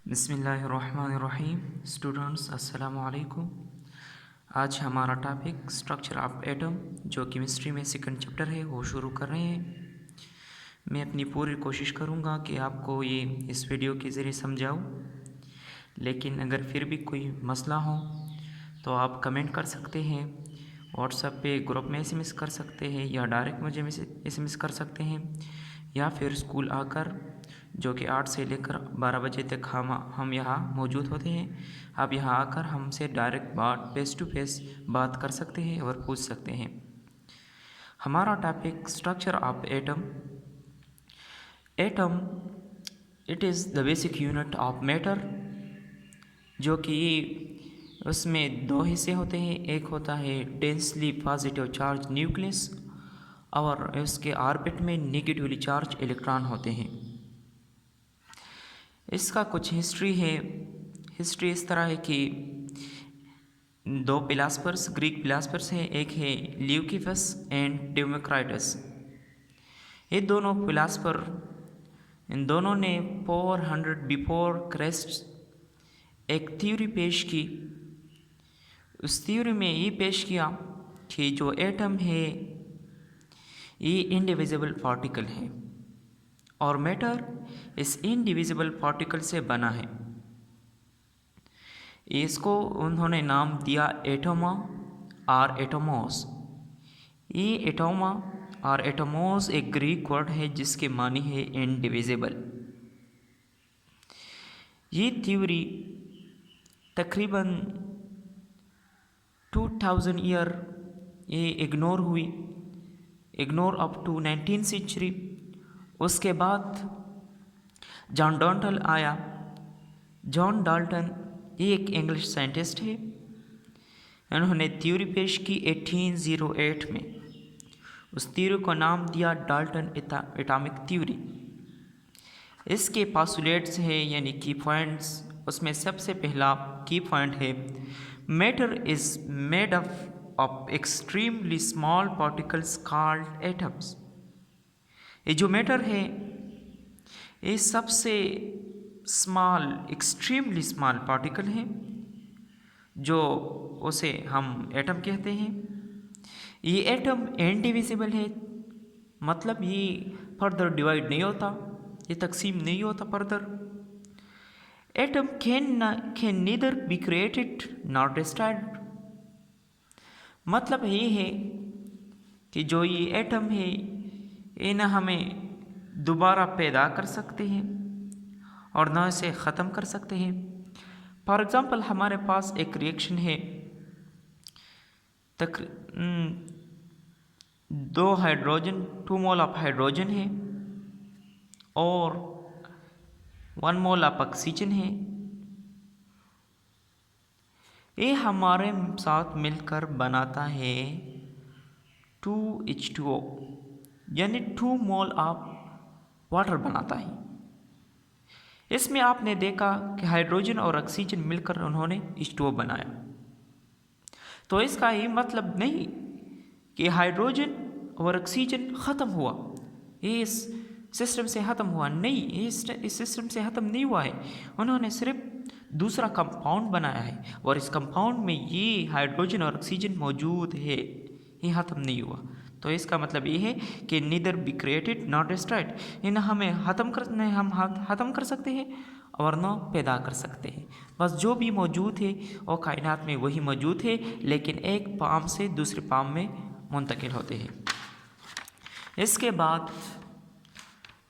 बिस्मिल्लाहिर्रहमानिर्रहीम। स्टूडेंट्स अस्सलामु अलैकुम। आज हमारा टॉपिक स्ट्रक्चर ऑफ एटम जो केमिस्ट्री में सेकंड चैप्टर है वो शुरू कर रहे हैं। मैं अपनी पूरी कोशिश करूँगा कि आपको ये इस वीडियो के ज़रिए समझाऊँ, लेकिन अगर फिर भी कोई मसला हो तो आप कमेंट कर सकते हैं, व्हाट्सएप पे ग्रुप में एसएमएस कर सकते हैं या डायरेक्ट मुझे एसएमएस कर सकते हैं, या फिर स्कूल आकर जो कि 8 से लेकर 12 बजे तक हम यहाँ मौजूद होते हैं। आप यहाँ आकर हमसे डायरेक्ट बात फेस टू फेस बात कर सकते हैं और पूछ सकते हैं। हमारा topic structure of atom. Atom it is the basic unit of matter, जो कि उसमें दो हिस्से होते हैं। एक होता है डेंसली पॉजिटिव चार्ज न्यूक्लियस और उसके ऑर्बिट में नेगेटिवली चार्ज इलेक्ट्रॉन होते हैं। इसका कुछ हिस्ट्री है। हिस्ट्री इस तरह है कि दो फिलासफर्स, ग्रीक फिलासफर्स हैं, एक है ल्यूकिफस एंड डेमोक्राइटस। ये दोनों फिलासफर, इन दोनों ने 400 बिफोर क्राइस्ट एक थ्योरी पेश की। उस थ्योरी में ये पेश किया कि जो एटम है ये इंडिविजिबल पार्टिकल है और मैटर इस इंडिविजिबल पार्टिकल से बना है। इसको उन्होंने नाम दिया एटोमा और एटोमोस। ये एटोमा और एटोमोस एक ग्रीक वर्ड है जिसके मानी है इंडिविजिबल। ये थ्योरी तकरीबन 2000 ईयर ये ignore up to 19th century. उसके बाद जॉन डाल्टन आया। जॉन डाल्टन ये एक इंग्लिश साइंटिस्ट है। उन्होंने थ्योरी पेश की 1808 में। उस थ्योरी को नाम दिया डाल्टन एटॉमिक थ्योरी। इसके पासुलेट्स है यानी की पॉइंट्स। उसमें सबसे पहला की पॉइंट है matter is made up of extremely small particles called atoms. ये जो मैटर है ये सबसे स्मॉल, एक्सट्रीमली स्मॉल पार्टिकल है जो उसे हम एटम कहते हैं। ये एटम इंडिविजिबल है, मतलब ये फर्दर डिवाइड नहीं होता, ये तकसीम नहीं होता further. Atom can neither be created not destroyed. मतलब ये है कि जो ये एटम है ये न हमें दोबारा पैदा कर सकते हैं और न इसे ख़त्म कर सकते हैं। फॉर एग्ज़ाम्पल हमारे पास एक रिएक्शन है, दो हाइड्रोजन, 2 मोल ऑफ हाइड्रोजन है और 1 मोल ऑफ ऑक्सीजन है। ये हमारे साथ मिलकर बनाता है 2H2O, यानी 2 मोल ऑफ वाटर बनाता है। इसमें आपने देखा कि हाइड्रोजन और ऑक्सीजन मिलकर उन्होंने H2O बनाया। तो इसका ये मतलब नहीं कि हाइड्रोजन और ऑक्सीजन ख़त्म हुआ, ये इस सिस्टम से ख़त्म हुआ नहीं, ये इस सिस्टम से ख़त्म नहीं हुआ है। उन्होंने सिर्फ दूसरा कंपाउंड बनाया है और इस कंपाउंड में ये हाइड्रोजन और ऑक्सीजन मौजूद है, ये ख़त्म नहीं हुआ। तो इसका मतलब ये है कि neither be created not destroyed. इन हम ख़त्म कर सकते हैं और न पैदा कर सकते हैं। बस जो भी मौजूद है वो कायनात में वही मौजूद है, लेकिन एक पाम से दूसरे पाम में मुंतकिल होते हैं। इसके बाद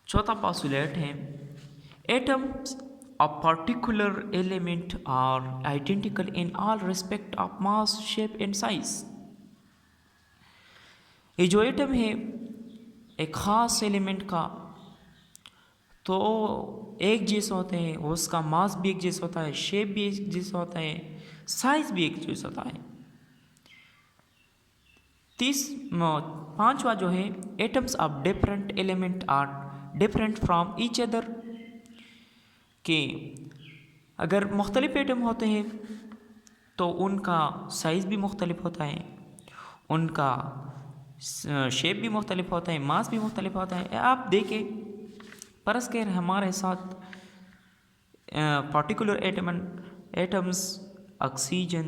चौथा पोस्टुलेट है atoms of particular element are identical in all respect of mass, shape and size. ये जो एटम है एक ख़ास एलिमेंट का तो एक जैसा होते हैं, उसका मास भी एक जैसा होता है, शेप भी एक जैसा होता है, साइज भी एक जैसा होता है। पांचवा जो है atoms of different element are different from each other. कि अगर मुख्तलिफ एटम होते हैं तो उनका साइज़ भी मुख्तलिफ होता है, उनका शेप भी मुख्तलिफ होता है, मास भी मुख्तलिफ होता है। आप देखें परस के हमारे साथ particular atoms oxygen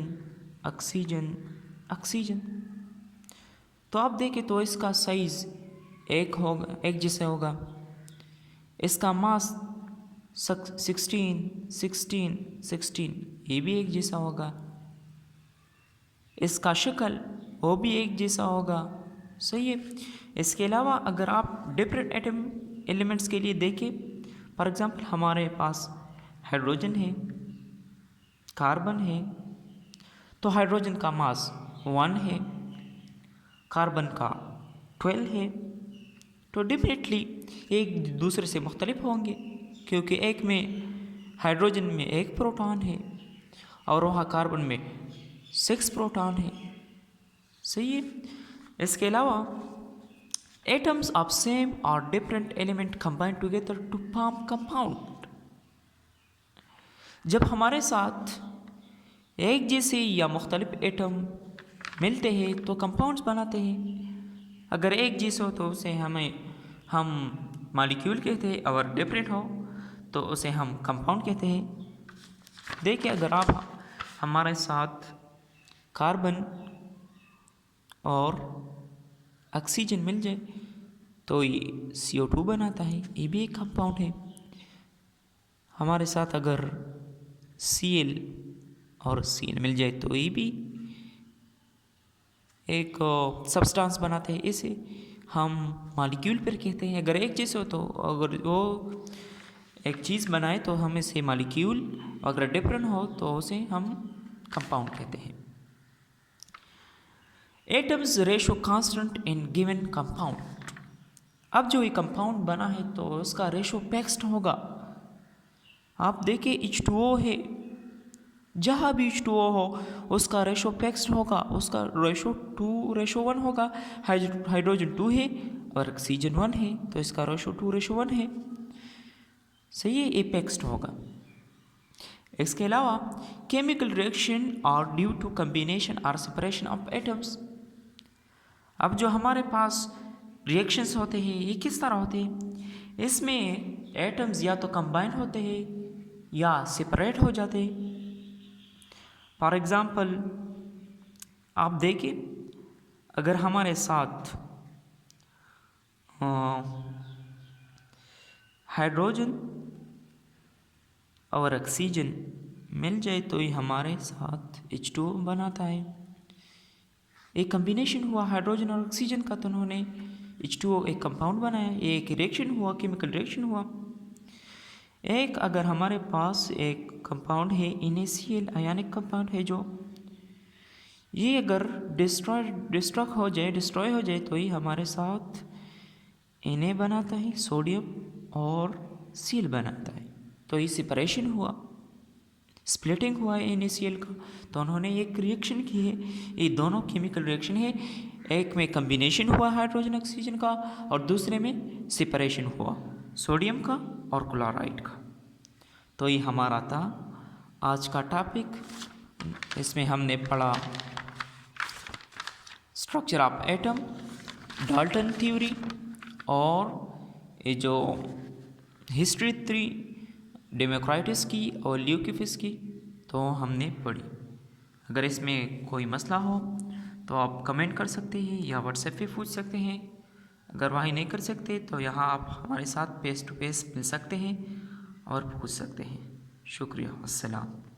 oxygen oxygen. तो आप देखें तो इसका साइज एक जैसा होगा, इसका मास 16 ये भी एक जैसा होगा, इसका शक्ल वो भी एक जैसा होगा, सही है। इसके अलावा अगर आप डिफरेंट एटम एलिमेंट्स के लिए देखें, फॉर एग्जांपल हमारे पास हाइड्रोजन है, कार्बन है, तो हाइड्रोजन का मास 1 है, कार्बन का 12 है, तो डेफिनेटली एक दूसरे से मुख्तलिफ होंगे, क्योंकि एक में हाइड्रोजन में 1 प्रोटॉन है और वहाँ कार्बन में 6 प्रोटॉन है, सही है। इसके अलावा एटम्स ऑफ सेम और different element combine together to form compound. जब हमारे साथ एक जैसे या मुख्तलिफ एटम मिलते हैं तो कंपाउंड्स बनाते हैं। अगर एक जैसे हो तो उसे हम मॉलिक्यूल कहते हैं, और डिफरेंट हो तो उसे हम कंपाउंड कहते हैं। देखिए, अगर आप हमारे साथ कार्बन और ऑक्सीजन मिल जाए तो ये CO2 बनाता है, ये भी एक कंपाउंड है। हमारे साथ अगर Cl और Cl मिल जाए तो ये भी एक सब्सटेंस बनाते हैं, इसे हम मॉलिक्यूल पर कहते हैं। अगर एक जैसे हो तो अगर वो एक चीज़ बनाए तो हम इसे मॉलिक्यूल, अगर डिफरेंट हो तो उसे हम कंपाउंड कहते हैं। Atoms ratio constant in given compound. अब जो ये कंपाउंड बना है तो उसका रेशो फिक्स्ड होगा। आप देखिए H2O है, जहाँ भी H2O हो उसका रेशो फिक्स्ड होगा, उसका रेशो 2:1 होगा। हाइड्रोजन 2 है और ऑक्सीजन 1 है तो इसका रेशो 2:1 है, सही है, ये फिक्स्ड होगा। इसके अलावा chemical reaction are due to combination और सेपरेशन ऑफ एटम्स। अब जो हमारे पास रिएक्शंस होते हैं ये किस तरह होते हैं, इसमें एटम्स या तो कंबाइन होते हैं या सेपरेट हो जाते हैं। फॉर एग्ज़ाम्पल आप देखिए, अगर हमारे साथ हाइड्रोजन और ऑक्सीजन मिल जाए तो ये हमारे साथ H2O बनाता है। एक कम्बिनेशन हुआ हाइड्रोजन और ऑक्सीजन का, तो उन्होंने H2O एक कंपाउंड बनाया, ये एक रिएक्शन हुआ, केमिकल रिएक्शन हुआ। एक अगर हमारे पास एक कंपाउंड है NaCl, आयनिक कंपाउंड है, जो ये अगर डिस्ट्रॉय हो जाए तो ये हमारे साथ Na बनाता है, सोडियम और Cl बनाता है, तो ये सेपरेशन हुआ, स्प्लिटिंग हुआ है NaCl का। तो उन्होंने एक रिएक्शन की है, ये दोनों केमिकल रिएक्शन है, एक में कम्बिनेशन हुआ हाइड्रोजन ऑक्सीजन का और दूसरे में सेपरेशन हुआ सोडियम का और क्लोराइड का। तो ये हमारा था आज का टॉपिक। इसमें हमने पढ़ा structure of atom, Dalton theory, और ये जो हिस्ट्री थ्री डेमोक्राइटिस की और ल्यूकिफिस की तो हमने पढ़ी। अगर इसमें कोई मसला हो तो आप कमेंट कर सकते हैं या व्हाट्सएप पे पूछ सकते हैं। अगर वहीं नहीं कर सकते तो यहाँ आप हमारे साथ फेस टू फेस मिल सकते हैं और पूछ सकते हैं। शुक्रिया, अस्सलाम।